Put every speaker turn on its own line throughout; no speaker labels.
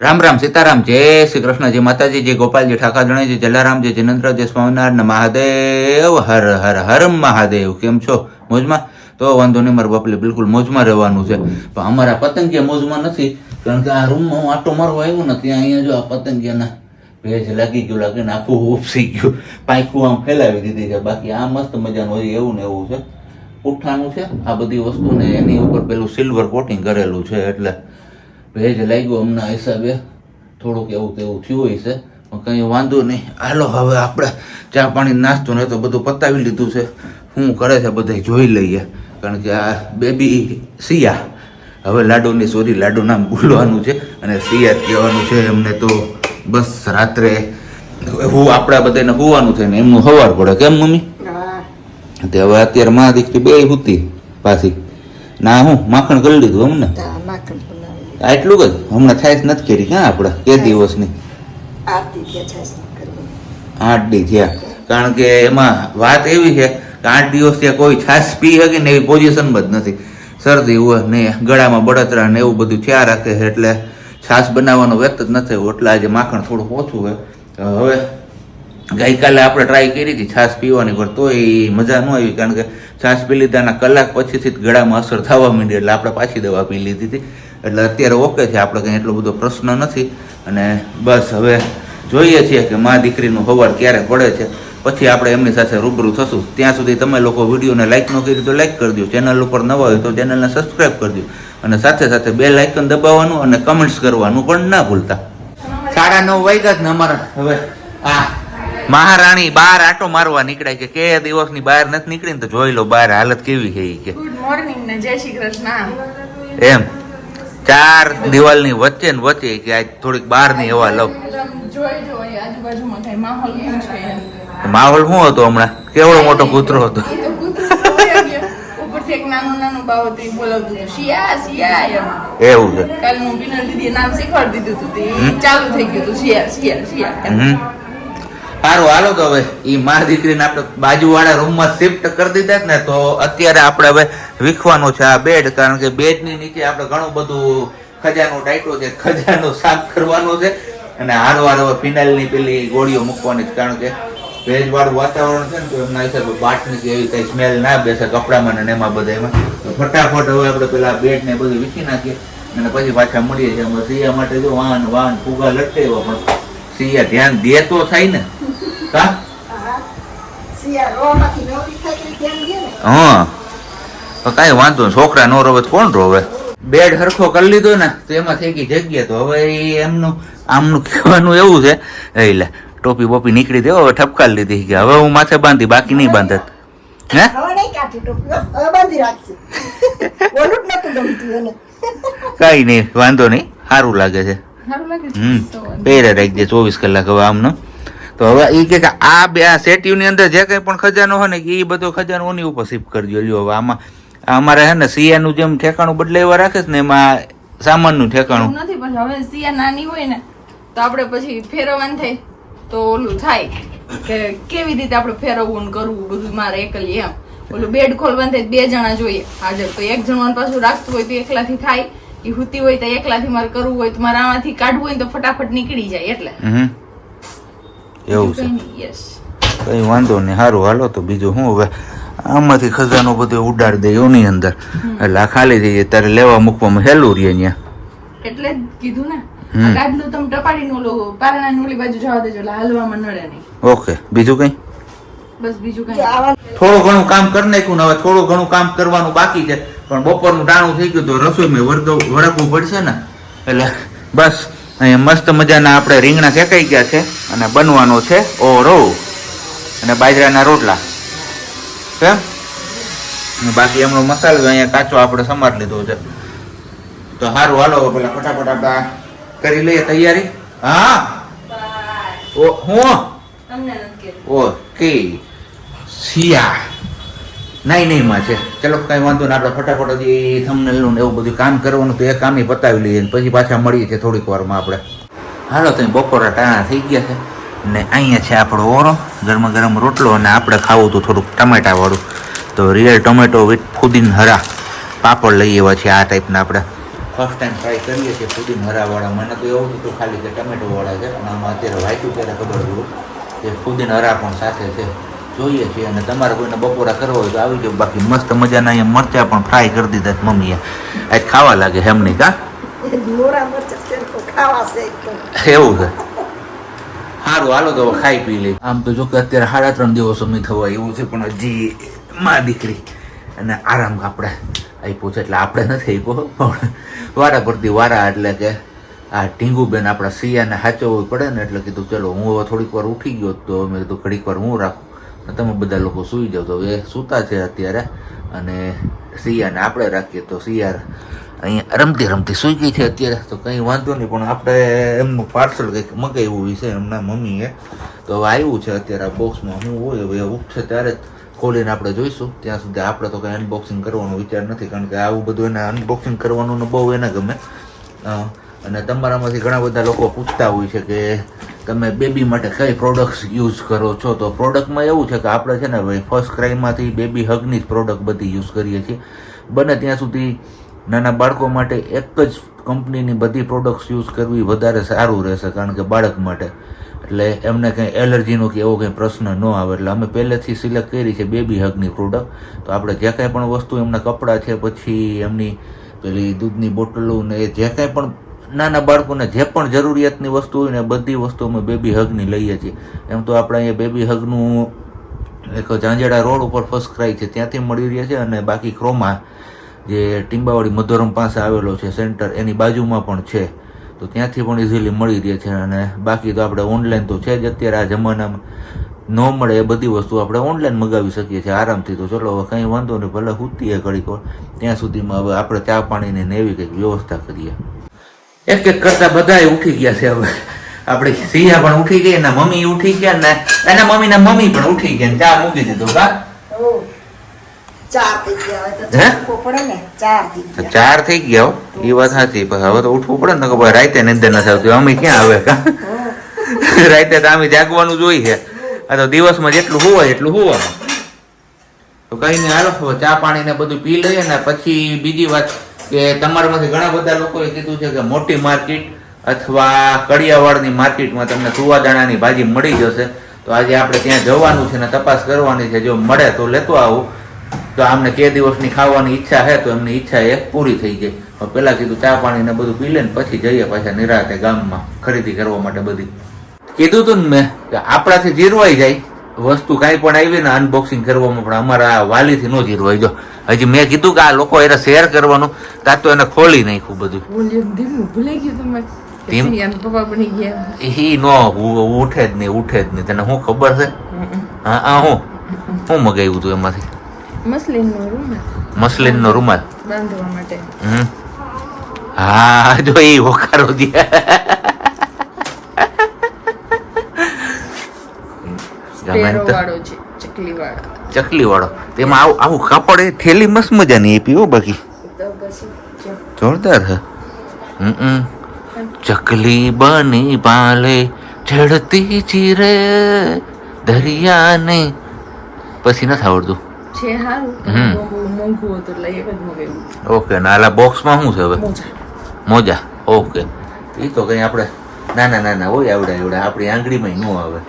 राम राम सीताराम जय श्री कृष्ण जय माताजी जय गोपाल जय ठाकर जय जय जलाराम जय जिनेन्द्र जय स्वामिनारायण महादेव हर हर हर महादेव केम छो मोजमा तो वांधो नहीं मारे बापले बिल्कुल मोजमा રહેવાનું છે પણ અમારા પતંગિયા મોજમાં નથી કારણ કે આ રૂમમાં હું આટો મારવા આવ્યો ને ત્યાં અહીંયા જો આ પતંગિયાના ભેજ લાગી ગયું લાગે ને આખું ઉપસી ગયું પાયખું આમ ફેલાવી દીધી છે બાકી આ મસ્ત મજાનું હોય એવું ને એવું છે પુઠ્ઠાનું છે આ બધી વસ્તુ ને એની ઉપર પેલું સિલ્વર કોટિંગ કરેલું છે એટલે ભેજ લાગ્યો હમણાં હિસાબે થોડુંક એવું તેવું થયું હોય છે પણ કંઈ વાંધો નહીં હાલો હવે આપણે ચા પાણી નાસ્તો ને તો બધું પતાવી લીધું છે શું કરે છે બધા જોઈ લઈએ કારણ કે આ બેબી સિયા હવે લાડુની સોરી લાડુ નામ બોલવાનું છે અને સિયા કહેવાનું છે એમને તો બસ રાત્રે હું આપણા બધાને હોવાનું છે ને એમનું સવાર પડે કેમ મમ્મી તે હવે અત્યારે મા દીકરી બે હુતી પાછી ના હું માખણ કરી લીધું અમને આટલું જ હમણાં છાશ નથી કરી ક્યાં આપણે કે દિવસની 8 દી થયા કારણ કે એમાં વાત એવી છે કે 8 દિવસ ત્યાં કોઈ છાશ પી શકે ને એવી પોઝિશનમાં જ નથી શરદી હોય ને ગળામાં બળતરા ને એવું બધું થયા રાખે છે એટલે છાશ બનાવવાનો વેત જ નથી એટલે આજે માખણ થોડું ઓછું હોય હવે ગઈકાલે આપણે ટ્રાય કરી હતી છાશ પીવાની પર તોય મજા ન આવી કારણ કે છાશ પી લીધાના કલાક પછીથી જ ગળામાં અસર થવા માંડી એટલે આપણે પાછી દવા પી લીધી હતી એટલે અત્યારે ઓકે છે આપણે કંઈ એટલો બધો પ્રશ્ન નથી અને બસ હવે જોઈએ છીએ કે મા દીકરીનું સવાર ક્યારે પડે છે પછી આપણે એમની સાથે રૂબરૂ થશું ત્યાં સુધી તમે લોકો વિડીયોને લાઇક ન કરી તો લાઇક કરી દો ચેનલ ઉપર નવા હોય તો ચેનલને સબસ્ક્રાઈબ કરી દો અને સાથે સાથે બેલ આઇકન દબાવવાનું અને કમેન્ટ્સ કરવાનું પણ ના ભૂલતા 9:30 વાગ્યા જ ને અમારા હવે આ મહારાણી બહાર આટો મારવા નીકળ્યા કે દિવસની બહાર નથી નીકળીને તો જોઈ લો બહાર હાલત કેવી છે કે
ગુડ મોર્નિંગ ને જય શ્રી કૃષ્ણ
એમ 4 દિવાલની વચ્ચે ને વચ્ચે કે આજ થોડીક બહારની હવા લઉં
જોઈ જો આજુબાજુમાં કઈ માહોલ કેમ છે
માહોલ શું હતો હમણાં કેવડો મોટો કૂતરો હતો
ઉપરથી એક નાનું બાવતી બોલાવતું હતું શિયા શિયા
એવું છે
કાલનું બિનર દીદી નામ શીખવાડી દીધું હતું તે ચાલુ થઈ ગયું હતું શિયા શિયા શિયા
સારું હાલો તો હવે ઈ મા દીકરીને આપણે બાજુવાળા રૂમમાં શિફ્ટ કરી દીધા ને તો અત્યારે આપણે હવે વીખવાનું છે આ બેડ કારણ કે બેડની નીચે આપણે ઘણું બધું ખજાનો ટાઈટો છે ખજાનો સાફ કરવાનો છે અને હારવાર હવે ફિનાઇલની પેલી ગોળીઓ મૂકવાની છે કારણ કે ભેજવાળું વાતાવરણ છે ને તો એમના હિસાબે બાટની કે એવી કઈ સ્મેલ ના બેસે કપડામાં ને એમાં બધામાં ફટાફટ હવે આપણે પેલા બેડ ને બધું વીખી નાખીએ અને પછી પાછા મળીએ છીએ અમે સિયા માટે જો વાહન ફુગા લટકાવ્યો પણ સિયા ધ્યાન દે તો થાય ને હા કઈ વાંધો નહીં છોકરા નો રોવે કોણ રોવે બેડ હરખો કરી લીધો ને તો એમાં થઈ ગઈ જગ્યા તો હવે એમનું આમનું કહેવાનું એવું છે એટલે ટોપી બોપી નીકળી દે હવે ઠપકારી લીધી કે હવે હું માથે બાંધી બાકી નહીં બાંધત હે કઈ નહીં વાંધો નહીં સારું લાગે છે પહેરે રાખજે 24 કલાક હવે આમનો તો હવે એ કે આ બે આ સેટિવની અંદર જે કંઈ પણ ખજાનો હોય ને એ બધો ખજાનો ઓની ઉપર શિફ્ટ કરજો લ્યો હવે આમાં અમારે હે ને સિયાનું જેમ ઠેકાણું બદલાવ્યા રાખે છે ને એમાં સામાનનું ઠેકાણું
નથી પણ હવે સિયા નાની હોય ને તો આપણે પછી ફેરવવાનું થાય તો ઓલું થાય કે કેવી રીતે આપણે ફેરવવું ને કરવું બધું મારે એકલી એમ ઓલું બેડ ખોલવાનું થાય 2 જણા જોઈએ હાજર તો એક જણવાનું પાછું રાખતું હોય તો એકલાથી થાય એ હુતી હોય તો એકલાથી મારે કરવું હોય તો મારે આમાંથી કાઢવું હોય તો ફટાફટ નીકળી જાય એટલે
એવું છે કઈ વાંધો નહીં સારું હાલો તો બીજું શું હવે આમાંથી ખજાનો બધો ઉડાડી દે એની અંદર એટલે આ ખાલી થઈ જાય ત્યારે લેવા મૂકવામાં હેલું રહે ત્યાં
એટલે જ કીધું ને ગાદલું તમે ટપાડીને ઓલો પારણાની ઓલી બાજુ જવા દેજો એટલે હાલવામાં નડે નહીં ઓકે
બીજું કઈ
બસ બીજું કઈ
થોડું ઘણું કામ કરી નાખ્યું ને હવે થોડું ઘણું કામ કરવાનું બાકી છે પણ બપોરનું ટાણું થઈ ગયું તો રસોઈમાં વળગવું પડશે ને એટલે બસ અહીંયા મસ્ત મજાના આપણે રીંગણા શેકાઈ ગયા છે અને બનવાનો છે ઓરો અને બાજરાના રોટલા કેમ બાકી એમનો મસાલો અહીંયા કાચો આપણે સમાર લીધો છે તો સારું હાલો પેલા ફટાફટ આપણે કરી લઈએ તૈયારી હા ઓ હું ઓકે સિયા નહીં માં છે ચલો કઈ વાંધો ને આપણે ફટાફટ હજી થંબનેલનું ને એવું બધું કામ કરવાનું તો એ કામ પતાવી લઈએ પછી પાછા મળીએ છીએ થોડીક વારમાં આપણે હાલો તો બપોરા ટાણા થઈ ગયા છે ને અહીંયા છે આપણો ઓરો ગરમા ગરમ રોટલો અને આપણે ખાવું હતું થોડુંક ટમેટા વાળું તો રિયલ ટમેટો વિથ ફુદીન હરા પાપડ લઈ આવ્યા છે આ ટાઈપના આપણે ફર્સ્ટ ટાઈમ ટ્રાય કરીએ છીએ ફુદીન હરાવાળા. મને તો એવું હતું ખાલી કે ટમેટોવાળા છે, અને આમાં અત્યારે વાંચ્યું ત્યારે ખબર પડી કે ફુદીન હરા પણ સાથે છે. જોઈએ છીએ, અને તમારે કોઈને બપોરા કરવા હોય તો આવી જાવ. બાકી મસ્ત મજાના અહીંયા મરચાં પણ ફ્રાય કરી દીધા છે મમ્મીએ. આજ ખાવા લાગે છે એમની કા એવું છે. સારું હાલો તો ખાઈ પી લઈ. આમ તો જો કે અત્યારે 3.5 દિવસ અમે થવા એવું છે, પણ હજી માં દીકરી અને આરામ આપણે આપ્યો છે. એટલે આપણે નથી આપ્યો, પણ વારા પરથી વારા. એટલે કે આ ઢીંગુબેન આપણા સિયાને સાચવવું પડે ને, એટલે કીધું ચલો હું હવે થોડીક વાર ઉઠી ગયો તો મેં કીધું ઘડીક વાર હું રાખું, તમે બધા લોકો સૂઈ જાવ. તો એ સૂતા છે અત્યારે, અને સિયાને આપણે રાખીએ. તો સિયાર અહીંયા રમતી રમતી સૂઈ ગઈ છે અત્યારે, તો કંઈ વાંધો નહીં. પણ આપણે એમનું પાર્સલ કંઈક મગાવ્યું છે એમના મમ્મીએ, તો હવે આવ્યું છે અત્યારે આ બોક્સમાં. શું હોય હવે ઉઠશે ત્યારે જ ખોલીને આપણે જોઈશું. ત્યાં સુધી આપણે તો કંઈ અનબોક્સિંગ કરવાનો વિચાર નથી, કારણ કે આવું બધું એને અનબોક્સિંગ કરવાનું બહુ એને ગમે. અને તમારામાંથી ઘણા બધા લોકો પૂછતા હોય છે કે તમે બેબી માટે કઈ પ્રોડક્ટ્સ યુઝ કરો છો. તો પ્રોડક્ટમાં એવું છે કે આપણે છે ને ભાઈ ફર્સ્ટ ક્રાઈમાંથી બેબી હગની જ પ્રોડક્ટ બધી યુઝ કરીએ છીએ. બને ત્યાં સુધી નાના બાળકો માટે એક જ કંપનીની બધી પ્રોડક્ટ્સ યુઝ કરવી વધારે સારું રહેશે, કારણ કે બાળક માટે એટલે એમને કંઈ એલર્જીનો કે એવો કંઈ પ્રશ્ન ન આવે. એટલે અમે પહેલેથી સિલેક્ટ કરી છે બેબી હગની પ્રોડક્ટ. તો આપણે જે કાંઈ પણ વસ્તુ એમના કપડાં છે, પછી એમની પેલી દૂધની બોટલો ને એ જે કાંઈ પણ નાના બાળકોને જે પણ જરૂરિયાતની વસ્તુ હોય ને બધી વસ્તુ અમે બેબી હગની લઈએ છીએ. એમ તો આપણે અહીંયા બેબી હગનું એક ઝાંઝેડા રોડ ઉપર ફર્સ્ટ ક્રાઈ છે ત્યાંથી મળી રહે છે, અને બાકી ક્રોમા જે ટીંબાવાડી મધોરમ પાસે આવેલો છે સેન્ટર, એની બાજુમાં પણ છે. તો ત્યાંથી પણ ઇઝીલી મળી રહે છે. અને બાકી તો આપણે ઓનલાઈન તો છે જ અત્યારે આ જમાનામાં. ન મળે એ બધી વસ્તુ આપણે ઓનલાઈન મગાવી શકીએ છીએ આરામથી. તો ચલો હવે કંઈ વાંધો નહીં, ભલે સૂતીએ ઘડીક વાર, ત્યાં સુધીમાં હવે આપણે ચા પાણીની ને એવી કંઈક વ્યવસ્થા કરીએ. એક એક કરતા બધા ઉઠી ગયા છે હવે. આપણી સિયા પણ ઉઠી ગઈ, એના મમ્મી ઉઠી ગયા, ને એના મમ્મીના મમ્મી પણ ઉઠી ગયા, ચા મૂકી દીધો કા 4 થઈ ગયા. એ વાત સાચી, હવે તો ઉઠવું પડે ને, કે રાતે નિંદર નથી આવતી. અમે ક્યાં આવે કા રાતે તો અમે જાગવાનું જોઈ છે. આ તો દિવસમાં જેટલું હોવાય એટલું હોવાનું. તો કઈ નહીં, હાલો ચા પાણી ને બધું પી લઈએ ને પછી બીજી વાત કે તમારામાંથી ઘણા બધા લોકોએ કીધું છે કે મોટી માર્કેટ અથવા કડિયાવાડની માર્કેટમાં તમને સુવાદાણાની ભાજી મળી જશે. તો આજે આપણે ત્યાં જવાનું છે ને તપાસ કરવાની છે. જો મળે તો લેતો આવું. તો આમને કે દિવસની ખાવાની ઈચ્છા છે તો એમની ઈચ્છા એ પૂરી થઈ જાય. પહેલાં કીધું ચા પાણી ને બધું પી લે ને પછી જઈએ પાછા નિરાતે ગામમાં ખરીદી કરવા માટે. બધી કીધું તું ને મેં કે આપણાથી જીરવાઈ જાય વસ્તુ કાંઈ પણ આવી ને અનબોક્સિંગ કરવામાં, પણ અમારા વાલીથી ન જીરવાઈ. જો હજી મેં કીધું કે આ લોકો એને શેર કરવાનું, ત્યાં તો એને ખોલી નાખ્યું બધું. ઈ નો ઉઠે જ નહીં. તને શું ખબર છે? હા હું મગાવ્યું તું એમાંથી મસલીનનો રૂમાલ
બાંધવા માટે.
હા જો એ વખારો દે. ચકલી વાળો તેમાં આવું કાપડ એ થેલી મસ્ત મજાની આપી હો. બાકી જોરદાર છે. ચકલી બની પાલે ચડતી ચીરે દરિયાને. પછી નથી આવડતું
છે. હારું મોંઘું હતું એટલે એક જ મગાવ્યું.
ઓકે, નાલા બોક્સમાં શું છે હવે? મોજા. ઓકે, એ તો કઈ આપણે નાના હોય આવડે આપણી આંગળીમાં ન આવે.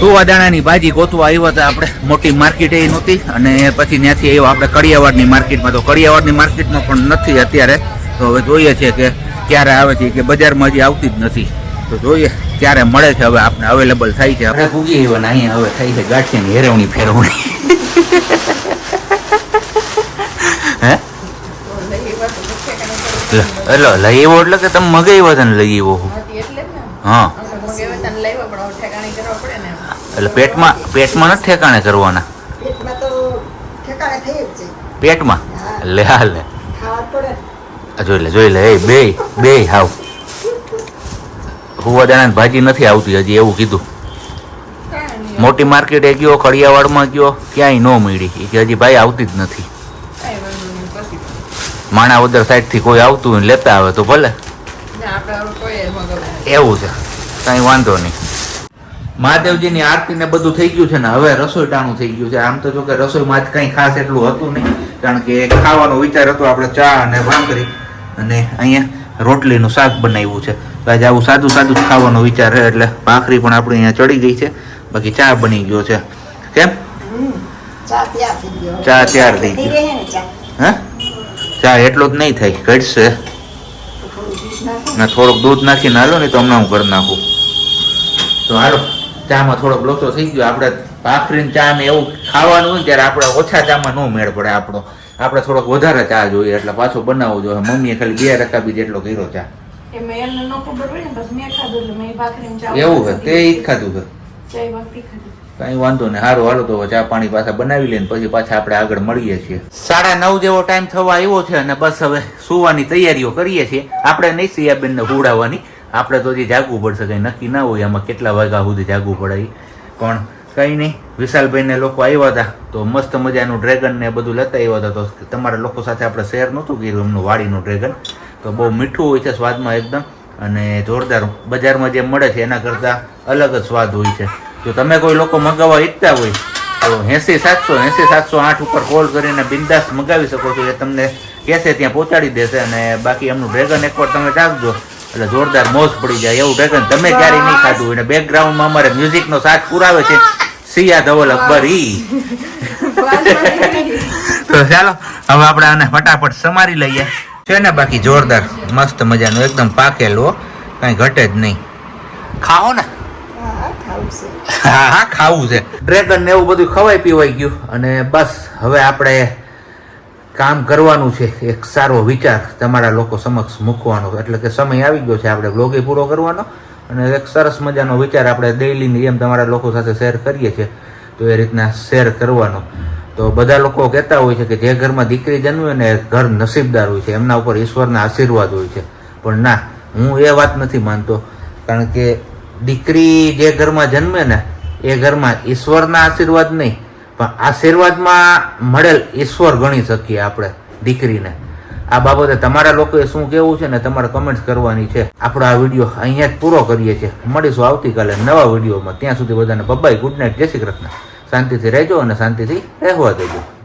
સુવાદાણાની ભાજી ગોતવા આવ્યા હતા આપણે. મોટી માર્કેટ એ નહોતી, અને પછી ત્યાંથી આવ્યા આપણે કડિયાવાડની માર્કેટમાં. તો કડિયાવાડની માર્કેટમાં પણ નથી અત્યારે. તો હવે જોઈએ છે કે ક્યારે આવે છે, કે બજારમાં હજી આવતી જ નથી. તો જોઈએ ક્યારે મળે છે. હવે આપણે અવેલેબલ થાય છે. આપણે પૂગી આવ્યા ને અહીંયા હવે થાય છે ગાંઠિયાની હેરવણી ફેરવણી. હે એટલે લઈ આવ્યો એટલે કે તમે મગાવ્યા હતા ને લઈ આવ્યો? હા, એટલે પેટમાં નથી ઠેકાણે કરવાના. પેટમાં લે હાલે જોઈ લે બે હાવ સુવાદાણાની ભાજી નથી આવતી હજી એવું કીધું. મોટી માર્કેટે ગયો, કડિયાવાડમાં ગયો, ક્યાંય ન મળી. હજી ભાઈ આવતી જ નથી. માણાવદર સાઈડ થી કોઈ આવતું હોય લેતા આવે તો ભલે. એવું છે, કઈ વાંધો નહીં. મહાદેવજીની આરતી ને બધું થઈ ગયું છે ને હવે રસોઈ ટાણું થઈ ગયું છે. આમ તો જો કે રસોઈમાં જ કઈ ખાસ એટલું હતું નહીં, કારણ કે ખાવાનો વિચાર હતો આપણે ચા અને ભાખરી, અને અહીંયા રોટલીનું શાક બનાવ્યું છે. તો આજે આવું સાદું સાદું જ ખાવાનો વિચાર છે, એટલે ભાખરી પણ આપણે અહીંયા ચડી ગઈ છે, બાકી ચા બની ગયો છે. કેમ ચા તૈયાર થઈ ગયો? હા, ચા એટલો જ નહીં થાય, ઘટશે ને થોડુંક દૂધ નાખીને હાલો ને તો હમણાં હું કરી નાખું. તો હાલો, ચામાં થોડોક લોચો થઈ ગયો. આપણે ભાખરી ચા ને એવું ખાવાનું હોય ત્યારે આપણે ઓછા ચામાં ન મેળ પડે. આપણે થોડોક વધારે ચા જોઈએ, એટલે પાછો બનાવવો જોઈએ. મમ્મીએ ખાલી 2 રકાબી જેટલો કર્યો ચા. એવું છે, તે ઈ જ ખાધું છે. કઈ વાંધો નહીં, સારું હાલો તો ચા પાણી પાછા બનાવી લઈને પછી પાછા આપણે આગળ મળીએ છીએ. 9:30 જેવો ટાઈમ થવા આવ્યો છે અને બસ હવે સુવાની તૈયારીઓ કરીએ છીએ. આપણે નહીં સિયાબેનને હુડાવવાની, આપણે તો હજી જાગવું પડશે. કઈ નક્કી ના હોય આમાં કેટલા વાગ્યા સુધી જાગવું પડે ઈ. પણ કઈ નહીં, વિશાલભાઈને લોકો આવ્યા હતા તો મસ્ત મજાનું ડ્રેગન ને બધું લેતા આવ્યા હતા. તો તમારા લોકો સાથે આપણે શેર નહોતું કર્યું એમનું વાડીનું ડ્રેગન. તો બહુ મીઠું હોય છે સ્વાદમાં એકદમ, અને જોરદાર. બજારમાં જે મળે છે એના કરતાં અલગ જ સ્વાદ હોય છે. જો તમે કોઈ લોકો મગાવવા ઈચ્છતા હોય તો 80-700-8 ઉપર કોલ કરીને બિંદાસ મગાવી શકો છો. એ તમને કહેશે ત્યાં પહોંચાડી દેશે. અને બાકી એમનું ડ્રેગન એકવાર તમે ચાખજો એટલે જોરદાર મોજ પડી જાય એવું ડ્રેગન તમે ક્યારેય નહીં ખાધું હોય. અને બેકગ્રાઉન્ડમાં અમારે મ્યુઝિકનો સાથ પુરાવે છે સિયા ધવલ અકબર ઈ. તો ચાલો હવે આપણે આને ફટાફટ સમારી લઈએ છે ને. બાકી જોરદાર મસ્ત મજાનું એકદમ પાકેલું, કઈ ઘટે જ નહીં. ખાઓ ને. હા, ખાવું છે. ડ્રેગન ને એવું બધું ખવાઈ પીવાઈ ગયું અને બસ હવે આપણે કામ કરવાનું છે. એક સારો વિચાર તમારા લોકો સમક્ષ મૂકવાનો, એટલે કે સમય આવી ગયો છે આપણે બ્લોગે પૂરો કરવાનો. અને એક સરસ મજાનો વિચાર આપણે ડેઈલીની જેમ તમારા લોકો સાથે શેર કરીએ છીએ, તો એ રીતના શેર કરવાનો. તો બધા લોકો કહેતા હોય છે કે જે ઘરમાં દીકરી જન્મે ને ઘર નસીબદાર હોય છે, એમના ઉપર ઈશ્વરના આશીર્વાદ હોય છે. પણ ના, હું એ વાત નથી માનતો. કારણ કે દીકરી જે ઘરમાં જન્મે ને એ ઘરમાં ઈશ્વરના આશીર્વાદ નહીં, પણ આશીર્વાદમાં મળેલ ઈશ્વર ગણી શકીએ આપણે દીકરીને. આ બાબતે તમારા લોકોએ શું કહેવું છે ને તમારે કમેન્ટ્સ કરવાની છે. આપણો આ વિડીયો અહીંયા જ પૂરો કરીએ છીએ. મળીશું આવતીકાલે નવા વિડીયોમાં. ત્યાં સુધી બધાને બાય, ગુડ નાઇટ, જય શ્રી કૃષ્ણ. શાંતિથી રહેજો અને શાંતિથી રહેવા દેજો.